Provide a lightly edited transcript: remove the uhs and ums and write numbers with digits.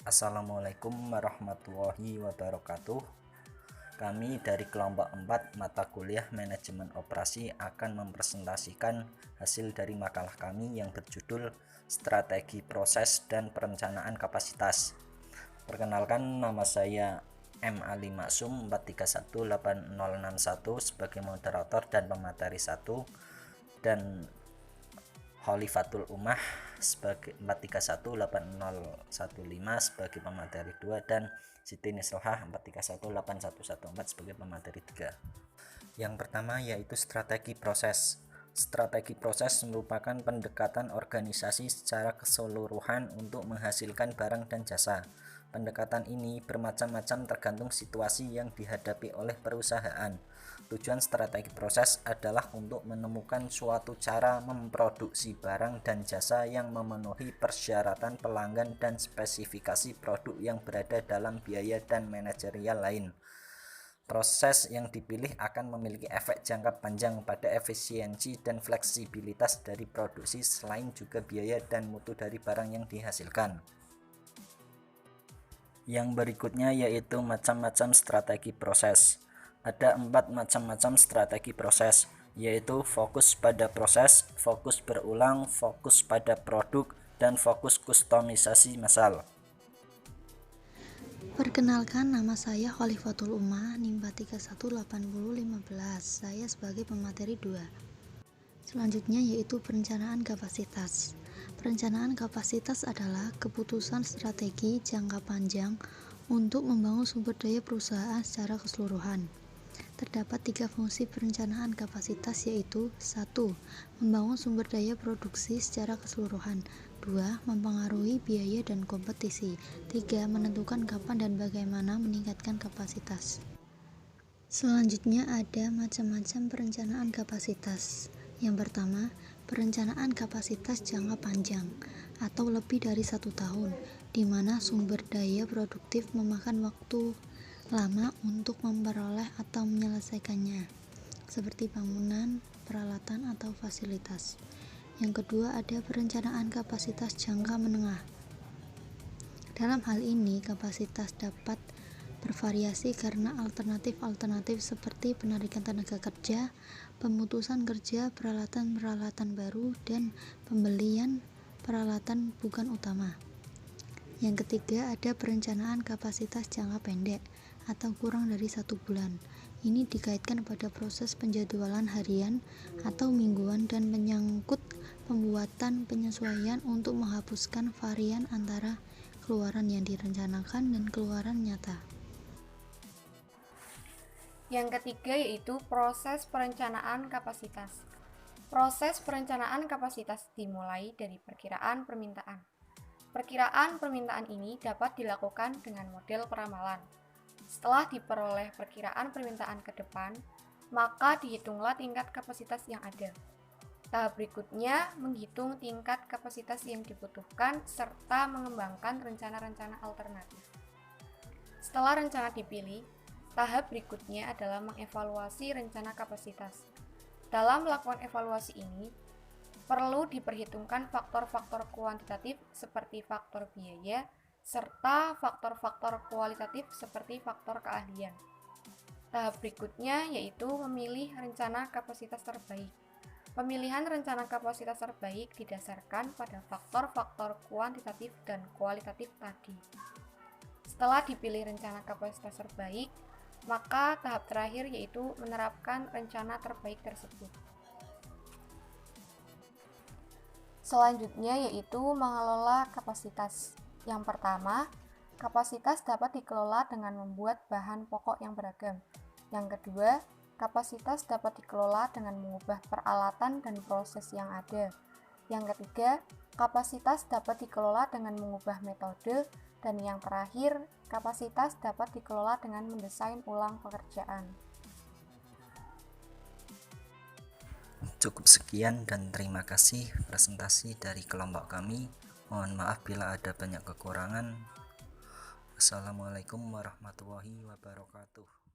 Assalamualaikum warahmatullahi wabarakatuh. Kami dari kelompok 4 mata kuliah manajemen operasi akan mempresentasikan hasil dari makalah kami yang berjudul Strategi Proses dan Perencanaan Kapasitas. Perkenalkan, nama saya M. Ali Maksum 4318061 sebagai moderator dan pemateri 1, dan Khalifatul Ummah sebagai 4318015 sebagai pemateri 2, dan Siti Nisrohah 4318114 sebagai pemateri 3. Yang pertama yaitu strategi proses. Strategi proses merupakan pendekatan organisasi secara keseluruhan untuk menghasilkan barang dan jasa. Pendekatan ini bermacam-macam tergantung situasi yang dihadapi oleh perusahaan. Tujuan strategi proses adalah untuk menemukan suatu cara memproduksi barang dan jasa yang memenuhi persyaratan pelanggan dan spesifikasi produk yang berada dalam biaya dan manajerial lain. Proses yang dipilih akan memiliki efek jangka panjang pada efisiensi dan fleksibilitas dari produksi, selain juga biaya dan mutu dari barang yang dihasilkan. Yang berikutnya yaitu macam-macam strategi proses. Ada 4 macam-macam strategi proses, yaitu fokus pada proses, fokus berulang, fokus pada produk, dan fokus kustomisasi massal. Perkenalkan, nama saya Khalifatul Ummah, NIM 4318015. Saya sebagai pemateri 2. Selanjutnya yaitu perencanaan kapasitas. Perencanaan kapasitas adalah keputusan strategi jangka panjang untuk membangun sumber daya perusahaan secara keseluruhan. Terdapat 3 fungsi perencanaan kapasitas, yaitu 1. Membangun sumber daya produksi secara keseluruhan. 2. Mempengaruhi biaya dan kompetisi. 3. Menentukan kapan dan bagaimana meningkatkan kapasitas. Selanjutnya ada macam-macam perencanaan kapasitas. Yang pertama, perencanaan kapasitas jangka panjang atau lebih dari 1 tahun, di mana sumber daya produktif memakan waktu lama untuk memperoleh atau menyelesaikannya, seperti bangunan, peralatan, atau fasilitas. Yang kedua ada perencanaan kapasitas jangka menengah. Dalam hal ini, kapasitas dapat bervariasi karena alternatif-alternatif seperti penarikan tenaga kerja, pemutusan kerja, peralatan-peralatan baru, dan pembelian peralatan bukan utama. Yang ketiga ada perencanaan kapasitas jangka pendek atau kurang dari 1 bulan. Ini dikaitkan pada proses penjadwalan harian atau mingguan dan menyangkut pembuatan penyesuaian untuk menghapuskan varian antara keluaran yang direncanakan dan keluaran nyata. Yang ketiga yaitu proses perencanaan kapasitas. Proses perencanaan kapasitas dimulai dari perkiraan permintaan. Perkiraan permintaan ini dapat dilakukan dengan model peramalan. Setelah diperoleh perkiraan permintaan ke depan, maka dihitunglah tingkat kapasitas yang ada. Tahap berikutnya menghitung tingkat kapasitas yang dibutuhkan serta mengembangkan rencana-rencana alternatif. Setelah rencana dipilih, tahap berikutnya adalah mengevaluasi rencana kapasitas. Dalam melakukan evaluasi ini, perlu diperhitungkan faktor-faktor kuantitatif seperti faktor biaya, serta faktor-faktor kualitatif seperti faktor keahlian. Tahap berikutnya yaitu memilih rencana kapasitas terbaik. Pemilihan rencana kapasitas terbaik didasarkan pada faktor-faktor kuantitatif dan kualitatif tadi. Setelah dipilih rencana kapasitas terbaik, maka tahap terakhir yaitu menerapkan rencana terbaik tersebut. Selanjutnya yaitu mengelola kapasitas. Yang pertama, kapasitas dapat dikelola dengan membuat bahan pokok yang beragam. Yang kedua, kapasitas dapat dikelola dengan mengubah peralatan dan proses yang ada. Yang ketiga, kapasitas dapat dikelola dengan mengubah metode. Dan yang terakhir, kapasitas dapat dikelola dengan mendesain ulang pekerjaan. Cukup sekian dan terima kasih presentasi dari kelompok kami. Mohon maaf bila ada banyak kekurangan. Assalamualaikum warahmatullahi wabarakatuh.